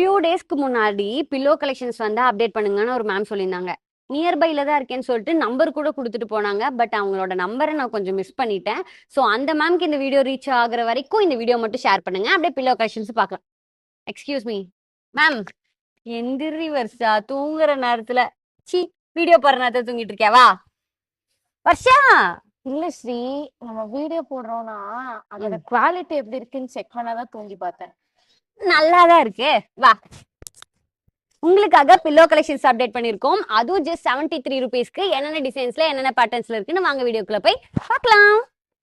Few டேஸ்க்கு முன்னாடி pillow collections வந்து அப்டேட் பண்ணுங்கன்னு ஒரு மேம் சொல்லியிருந்தாங்க. நியர்பைல தான் இருக்கேன்னு சொல்லிட்டு நம்பர் கூட குடுத்துட்டு போனாங்க. பட் அவங்களோட நம்பர நான் கொஞ்சம் மிஸ் பண்ணிட்டேன். ஸோ அந்த மேம்க்கு இந்த வீடியோ ரீச் ஆகுற வரைக்கும் இந்த வீடியோ மட்டும் ஷேர் பண்ணுங்க. அப்படியே பில்லோ கலெக்ஷன்ஸ் பார்க்கலாம். Excuse me ma'am. எந்திரி வர்ஷா, தூங்குற நேரத்துல சி வீடியோ போற நேரத்துல தூங்கிட்டு இருக்கியா? வா வர்ஷா. இல்ல ஸ்ரீ, நம்ம வீடியோ போடுறோம்னா அதோட குவாலிட்டி எப்படி இருக்குன்னு செக் பண்ணாதான் தூங்கி பார்த்தேன். நல்லாதான் இருக்கு, வா. உங்களுக்காக பில்லோ கலெக்ஷன்ஸ் அப்டேட் பண்ணிருக்கோம். அதுவும் ஜஸ்ட் 73 ருபீஸ்க்கு என்னென்ன டிசைன்ஸ்ல என்னென்ன பேட்டர்ன்ஸ்ல இருக்குன்னு வாங்க வீடியோக்குள்ள போய் பார்க்கலாம்.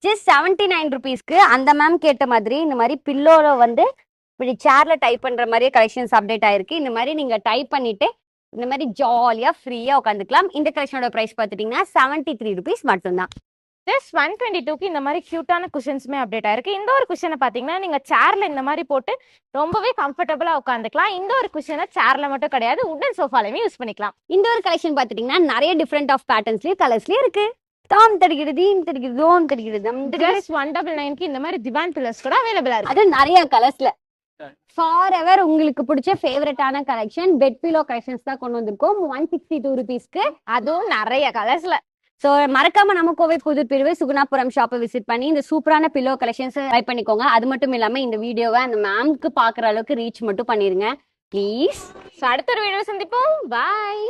ஜஸ்ட் 79 ருபீஸ்க்கு அந்த மேம் கேட்ட மாதிரி இந்த மாதிரி பில்லோல வந்து இப்படி சேர்ல டைப் பண்ற மாதிரியே கலெக்ஷன்ஸ் அப்டேட் ஆயிருக்கு. இந்த மாதிரி நீங்க டைப் பண்ணிட்டு இந்த மாதிரி ஜாலியா ஃப்ரீயா உட்காந்துக்கலாம். இந்த கலெக்ஷனோட பிரைஸ் பார்த்துட்டீங்கன்னா 73 ருபீஸ் மட்டும்தான். ஜஸ்ட் 122க்கு இந்த மாதிரி கியூட்டான குஷன்ஸுமே அப்டேட் ஆயிருக்கு. இந்த ஒரு குஷனை பாத்தீங்கன்னா நீங்க சேர்ல இந்த மாதிரி போட்டு ரொம்பவே கம்ஃபர்டபுளா உட்காந்துக்கலாம். இந்த ஒரு குஷனை சேர்ல மட்டும் கிடையாது, உடன் சோஃபாலையுமே யூஸ் பண்ணிக்கலாம். இந்த ஒரு கலெக்ஷன் பார்த்துட்டீங்கன்னா நிறைய டிஃப்ரெண்ட் ஆஃப் பேட்டர்ன்ஸ்லயும் கலர்ஸ்லயும் இருக்கு. தாம் தருகிறது, தருகிறது, ஓம் தருகிறது. ஜஸ்ட் 199க்கு இந்த மாதிரி திவான் பில்லர்ஸ் கூட அவைலபிளா இருக்கு. அது நிறைய கலர்ஸ்ல. ஃபார் எவர் உங்களுக்கு பிடிச்ச ஃபேவரட்டான கலெக்ஷன் பெட் பில்லோ கலெக்ஷன்ஸ் தான் கொண்டு வந்திருக்கோம் 162 ருபீஸ்க்கு. அதுவும் நிறைய கலர்ஸ்ல. ஸோ மறக்காம நம்ம கோவை புதுர் பிரிவு சுகுணாபுரம் ஷாப்பை விசிட் பண்ணி இந்த சூப்பரான பில்லோ கலெக்ஷன்ஸ் ட்ரை பண்ணிக்கோங்க. அது மட்டும் இல்லாம இந்த வீடியோவை அந்த மேம்க்கு பாக்குற அளவுக்கு ரீச் மட்டும் பண்ணிருங்க ப்ளீஸ். அடுத்த ஒரு வீடியோ சந்திப்போம். பாய்.